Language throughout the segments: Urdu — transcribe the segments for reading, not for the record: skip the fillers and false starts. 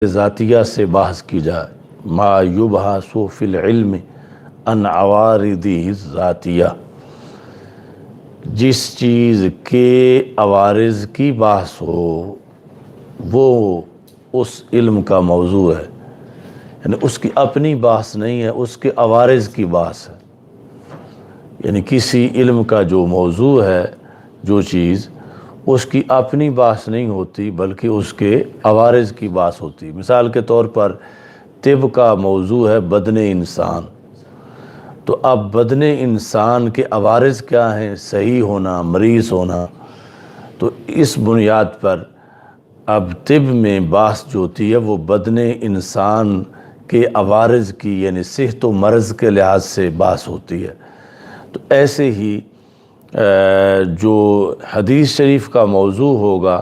ذاتیہ سے بحث کی جائے، ما یبحث فی العلم عن عوارضہ الذاتیہ، جس چیز کے عوارض کی بحث ہو وہ اس علم کا موضوع ہے، یعنی اس کی اپنی بحث نہیں ہے، اس کے عوارض کی بحث ہے۔ یعنی کسی علم کا جو موضوع ہے، جو چیز، اس کی اپنی بحث نہیں ہوتی بلکہ اس کے عوارض کی بحث ہوتی۔ مثال کے طور پر طب کا موضوع ہے بدن انسان، تو اب بدن انسان کے عوارض کیا ہیں؟ صحیح ہونا، مریض ہونا۔ تو اس بنیاد پر اب طب میں بحث جو ہوتی ہے وہ بدن انسان کے عوارض کی، یعنی صحت و مرض کے لحاظ سے بحث ہوتی ہے۔ تو ایسے ہی جو حدیث شریف کا موضوع ہوگا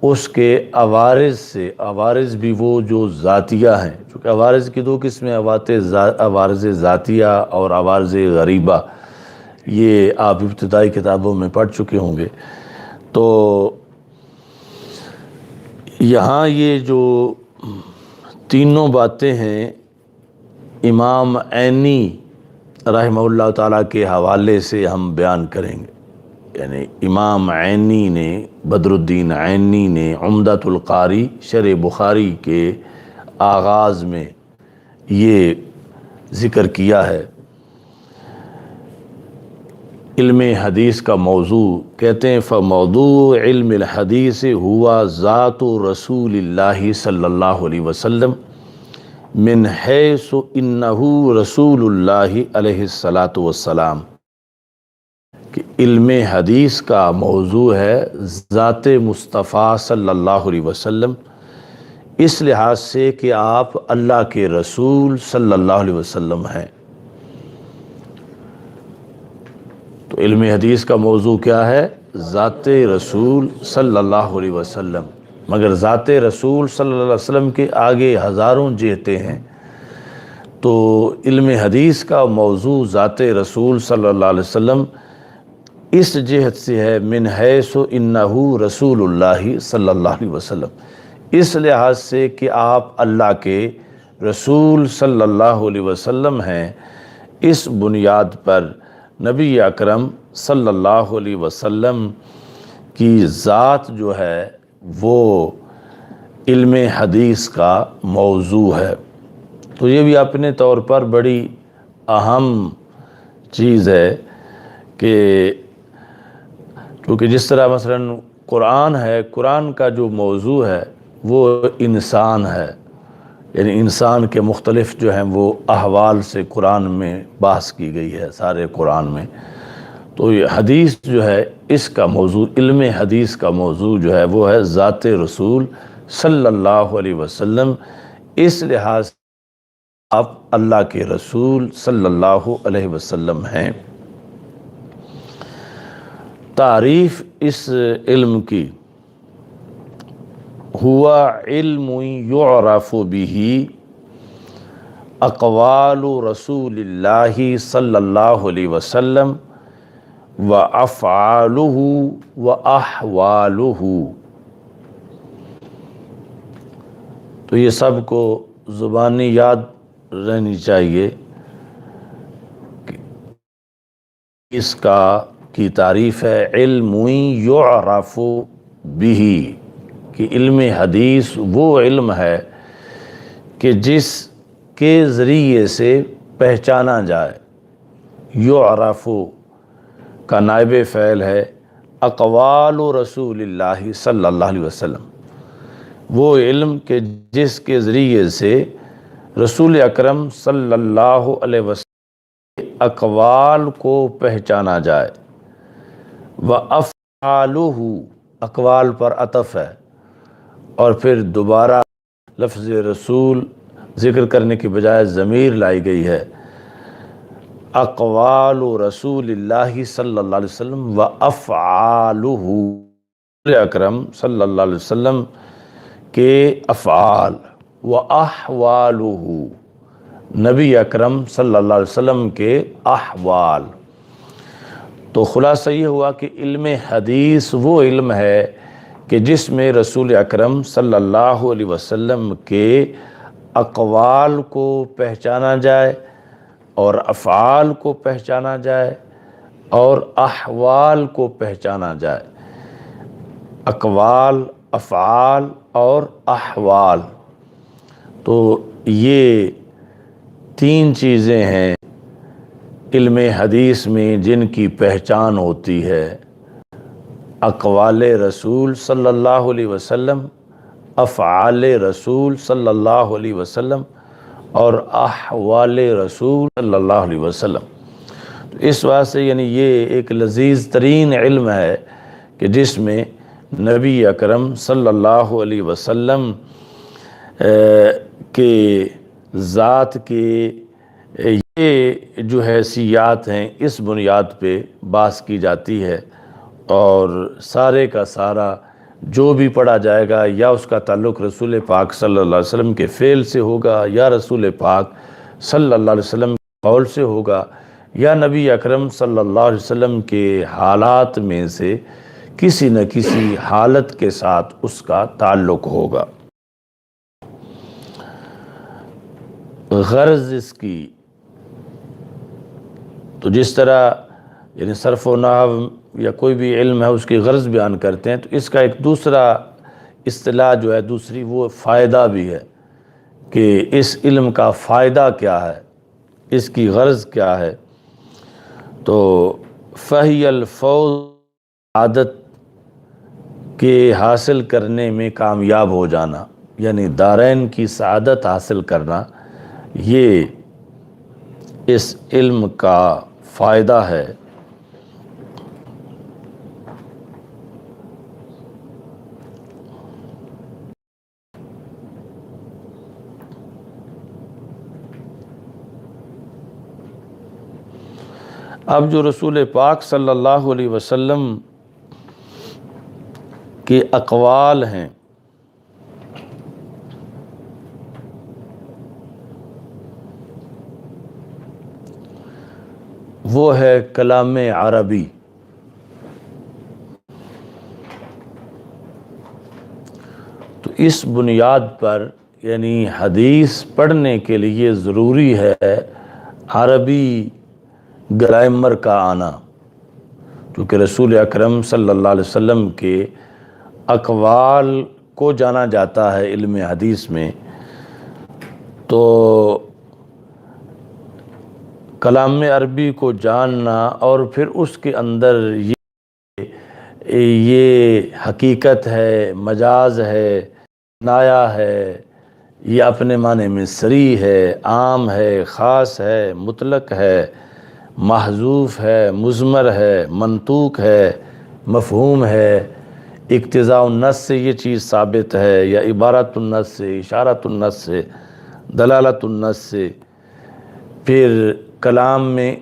اس کے عوارض سے، عوارض بھی وہ جو ذاتیہ ہیں، چونکہ عوارض کی دو قسمیں، عوارض ذاتیہ اور عوارض غریبہ، یہ آپ ابتدائی کتابوں میں پڑھ چکے ہوں گے۔ تو یہاں یہ جو تینوں باتیں ہیں امام عینی رحمہ اللہ تعالیٰ کے حوالے سے ہم بیان کریں گے۔ یعنی امام عینی نے، بدر الدین عینی نے عمدۃ القاری شرح بخاری کے آغاز میں یہ ذکر کیا ہے۔ علم حدیث کا موضوع کہتے ہیں فموضوع علم الحدیث ہوا ذات رسول اللہ صلی اللہ علیہ وسلم من حیث انہ رسول اللہ علیہ الصلاۃ والسلام، کہ علم حدیث کا موضوع ہے ذات مصطفیٰ صلی اللہ علیہ وسلم، اس لحاظ سے کہ آپ اللہ کے رسول صلی اللہ علیہ وسلم ہیں۔ تو علم حدیث کا موضوع کیا ہے؟ ذات رسول صلی اللہ علیہ وسلم، مگر ذات رسول صلی اللہ علیہ وسلم کے آگے ہزاروں جہتیں ہیں۔ تو علم حدیث کا موضوع ذات رسول صلی اللہ علیہ وسلم اس جہت سے ہے من حیث انہ رسول اللہ صلی اللہ علیہ وسلم، اس لحاظ سے کہ آپ اللہ کے رسول صلی اللہ علیہ وسلم ہیں۔ اس بنیاد پر نبی اکرم صلی اللہ علیہ وسلم کی ذات جو ہے وہ علم حدیث کا موضوع ہے۔ تو یہ بھی اپنے طور پر بڑی اہم چیز ہے کہ کیونکہ جس طرح مثلا قرآن ہے، قرآن کا جو موضوع ہے وہ انسان ہے، یعنی انسان کے مختلف جو ہیں وہ احوال سے قرآن میں بحث کی گئی ہے سارے قرآن میں۔ تو یہ حدیث جو ہے اس کا موضوع، علم حدیث کا موضوع جو ہے وہ ہے ذات رسول صلی اللہ علیہ وسلم، اس لحاظ سے آپ اللہ کے رسول صلی اللہ علیہ وسلم ہیں۔ تعریف اس علم کی ہوا علم یعرف بہ اقوال رسول اللہ صلی اللہ علیہ وسلم وافعالہ واحوالہ۔ تو یہ سب کو زبانی یاد رہنی چاہیے کہ اس کی تعریف ہے علم یعرف بہ، کہ علم حدیث وہ علم ہے کہ جس کے ذریعے سے پہچانا جائے۔ یعرف کا نائب فعل ہے اقوال رسول اللہ صلی اللہ علیہ وسلم، وہ علم کہ جس کے ذریعے سے رسول اکرم صلی اللہ علیہ وسلم کے اقوال کو پہچانا جائے۔ وَأَفْعَالُهُ، اقوال پر عطف ہے، اور پھر دوبارہ لفظ رسول ذکر کرنے کی بجائے ضمیر لائی گئی ہے۔ اقوال رسول اللہ صلی اللہ علیہ وسلم وَأَفْعَالُهُ، رسول اکرم صلی اللہ علیہ وسلم کے افعال، وَأَحْوَالُهُ، نبی اکرم صلی اللہ علیہ وسلم کے احوال۔ تو خلاصہ یہ ہوا کہ علم حدیث وہ علم ہے کہ جس میں رسول اکرم صلی اللہ علیہ وسلم کے اقوال کو پہچانا جائے اور افعال کو پہچانا جائے اور احوال کو پہچانا جائے۔ اقوال، افعال اور احوال، تو یہ تین چیزیں ہیں علم حدیث میں جن کی پہچان ہوتی ہے۔ اقوال رسول صلی اللہ علیہ وسلم، افعال رسول صلی اللہ علیہ وسلم اور احوال رسول صلی اللہ علیہ وسلم۔ اس واسطے یعنی یہ ایک لذیذ ترین علم ہے کہ جس میں نبی اکرم صلی اللہ علیہ وسلم کے ذات کے یہ جو حیثیات ہیں اس بنیاد پہ بحث کی جاتی ہے، اور سارے کا سارا جو بھی پڑھا جائے گا یا اس کا تعلق رسول پاک صلی اللہ علیہ وسلم کے فعل سے ہوگا، یا رسول پاک صلی اللہ علیہ وسلم کے قول سے ہوگا، یا نبی اکرم صلی اللہ علیہ وسلم کے حالات میں سے کسی نہ کسی حالت کے ساتھ اس کا تعلق ہوگا۔ غرض اس کی تو جس طرح یعنی صرف و نحو یا کوئی بھی علم ہے اس کی غرض بیان کرتے ہیں، تو اس کا ایک دوسرا اصطلاح جو ہے دوسری وہ فائدہ بھی ہے کہ اس علم کا فائدہ کیا ہے، اس کی غرض کیا ہے۔ تو فہی الفوز عادت کے حاصل کرنے میں کامیاب ہو جانا، یعنی دارین کی سعادت حاصل کرنا، یہ اس علم کا فائدہ ہے۔ اب جو رسول پاک صلی اللہ علیہ وسلم کے اقوال ہیں، وہ ہے کلام عربی۔ تو اس بنیاد پر یعنی حدیث پڑھنے کے لیے ضروری ہے عربی گرامر کا آنا، کیونکہ رسول اکرم صلی اللہ علیہ وسلم کے اقوال کو جانا جاتا ہے علم حدیث میں، تو کلام عربی کو جاننا اور پھر اس کے اندر یہ حقیقت ہے، مجاز ہے، نایا ہے، یہ اپنے معنی میں صریح ہے، عام ہے، خاص ہے، مطلق ہے، محذوف ہے، مضمر ہے، منطوق ہے، مفہوم ہے، اقتضاء النص سے یہ چیز ثابت ہے یا عبارت النص سے، اشارت النص سے، دلالت النص سے، پھر کلام میں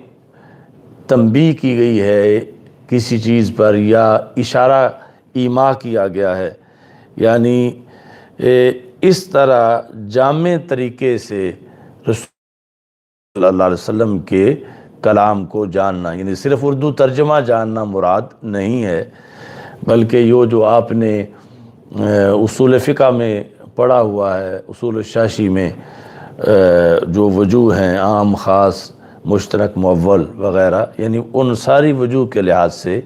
تنبیہ کی گئی ہے کسی چیز پر یا اشارہ ایما کیا گیا ہے، یعنی اس طرح جامع طریقے سے رسول صلی اللہ علیہ وسلم کے کلام کو جاننا، یعنی صرف اردو ترجمہ جاننا مراد نہیں ہے، بلکہ یہ جو آپ نے اصول فقہ میں پڑھا ہوا ہے، اصول الشاشی میں جو وجوہ ہیں عام، خاص، مشترک، مؤول وغیرہ، یعنی ان ساری وجوہ کے لحاظ سے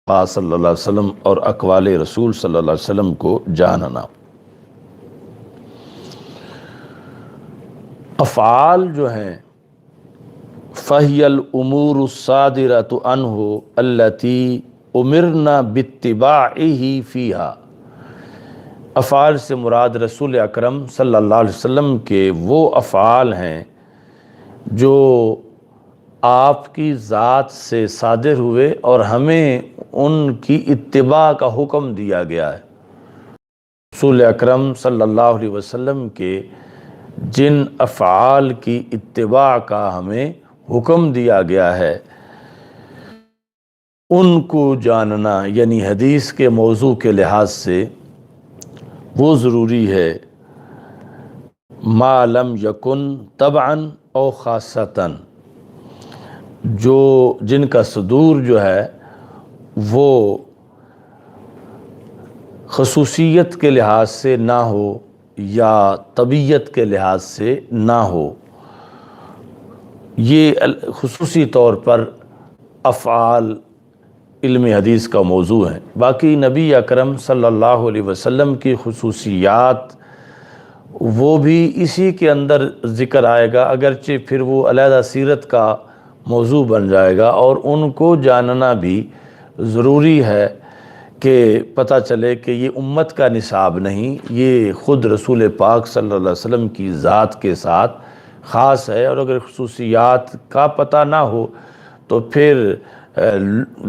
صلی اللہ علیہ وسلم اور اقوال رسول صلی اللہ علیہ وسلم کو جاننا۔ افعال جو ہیں فَهِيَ الْأُمُورُ الصَّادِرَةُ عَنْهُ الَّتِي أُمِرْنَا بِاتِّبَاعِهِ فِيهَا۔ افعال سے مراد رسول اکرم صلی اللہ علیہ وسلم کے وہ افعال ہیں جو آپ کی ذات سے صادر ہوئے اور ہمیں ان کی اتباع کا حکم دیا گیا ہے۔ رسول اکرم صلی اللہ علیہ وسلم کے جن افعال کی اتباع کا ہمیں حکم دیا گیا ہے ان کو جاننا، یعنی حدیث کے موضوع کے لحاظ سے وہ ضروری ہے۔ ما لم یکن طبعا او خاصتاً، جن کا صدور جو ہے وہ خصوصیت کے لحاظ سے نہ ہو یا طبیعت کے لحاظ سے نہ ہو، یہ خصوصی طور پر افعال علم حدیث کا موضوع ہیں۔ باقی نبی اکرم صلی اللہ علیہ وسلم کی خصوصیات وہ بھی اسی کے اندر ذکر آئے گا، اگرچہ پھر وہ علیحدہ سیرت کا موضوع بن جائے گا، اور ان کو جاننا بھی ضروری ہے کہ پتہ چلے کہ یہ امت کا نصاب نہیں، یہ خود رسول پاک صلی اللہ علیہ وسلم کی ذات کے ساتھ خاص ہے۔ اور اگر خصوصیات کا پتہ نہ ہو تو پھر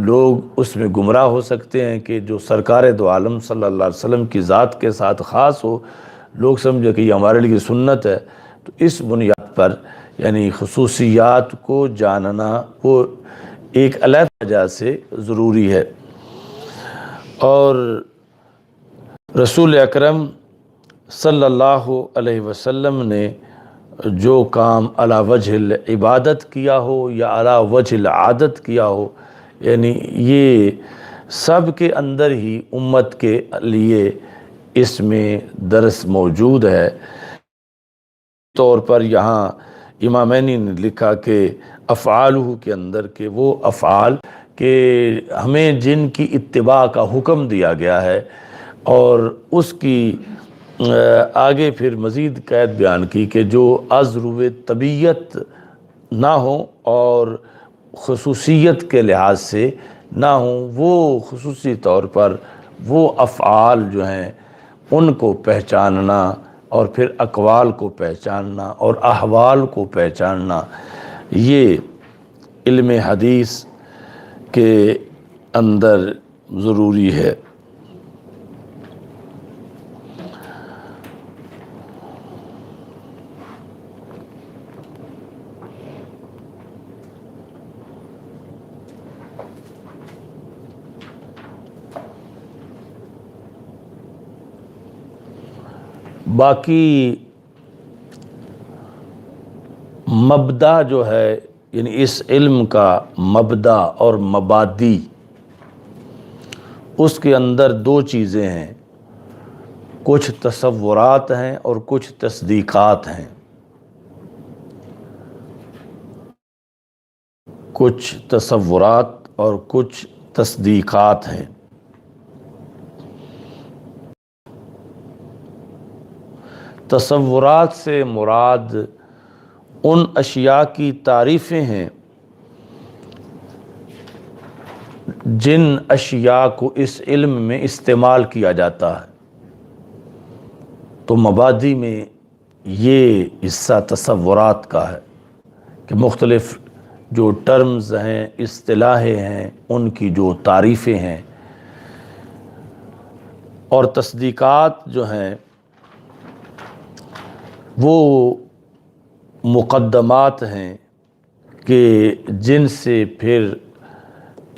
لوگ اس میں گمراہ ہو سکتے ہیں کہ جو سرکار دو عالم صلی اللہ علیہ وسلم کی ذات کے ساتھ خاص ہو، لوگ سمجھے کہ یہ ہمارے لیے سنت ہے۔ تو اس بنیاد پر یعنی خصوصیات کو جاننا وہ ایک علیحدہ وجہ سے ضروری ہے۔ اور رسول اکرم صلی اللہ علیہ وسلم نے جو کام علی وجہ العبادت کیا ہو یا علی وجہ العادت کیا ہو، یعنی یہ سب کے اندر ہی امت کے لیے اس میں درس موجود ہے۔ طور پر یہاں امامین نے لکھا کہ افعالہ کے اندر کہ وہ افعال کہ ہمیں جن کی اتباع کا حکم دیا گیا ہے، اور اس کی آگے پھر مزید قید بیان کی کہ جو از روئے طبیعت نہ ہوں اور خصوصیت کے لحاظ سے نہ ہوں، وہ خصوصی طور پر وہ افعال جو ہیں ان کو پہچاننا، اور پھر اقوال کو پہچاننا اور احوال کو پہچاننا، یہ علم حدیث کے اندر ضروری ہے۔ باقی مبدا جو ہے، یعنی اس علم کا مبدا اور مبادی، اس کے اندر دو چیزیں ہیں، کچھ تصورات ہیں اور کچھ تصدیقات ہیں۔ کچھ تصورات اور کچھ تصدیقات ہیں۔ تصورات سے مراد ان اشیاء کی تعریفیں ہیں جن اشیاء کو اس علم میں استعمال کیا جاتا ہے۔ تو مبادی میں یہ حصہ تصورات کا ہے کہ مختلف جو ٹرمز ہیں، اصطلاحیں ہیں، ان کی جو تعریفیں ہیں، اور تصدیقات جو ہیں وہ مقدمات ہیں کہ جن سے پھر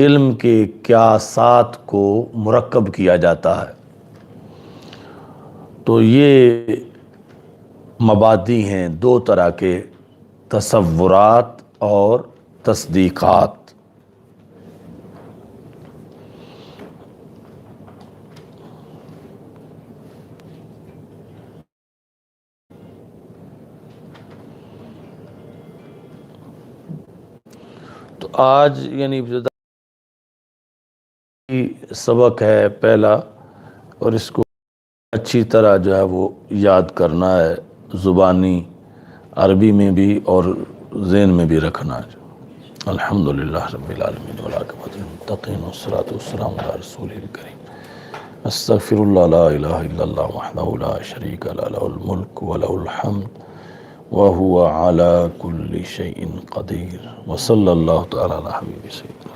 علم کے قیاسات کو مرکب کیا جاتا ہے۔ تو یہ مبادی ہیں دو طرح کے، تصورات اور تصدیقات۔ تو آج یعنی ابتدائی سبق ہے پہلا، اور اس کو اچھی طرح جو ہے وہ یاد کرنا ہے، زبانی عربی میں بھی اور ذہن میں بھی رکھنا ہے۔ الحمدللہ رب العالمین والعاقبۃ للمتقین والصلاۃ والسلام علی رسولہ الکریم۔ استغفر اللہ لا الہ الا اللہ وحدہ لا شریک لہ، لہ الملک ولہ الحمد وہو علی کل شیء قدیر، وصلی اللہ تعالی علی حبیبہ سیدنا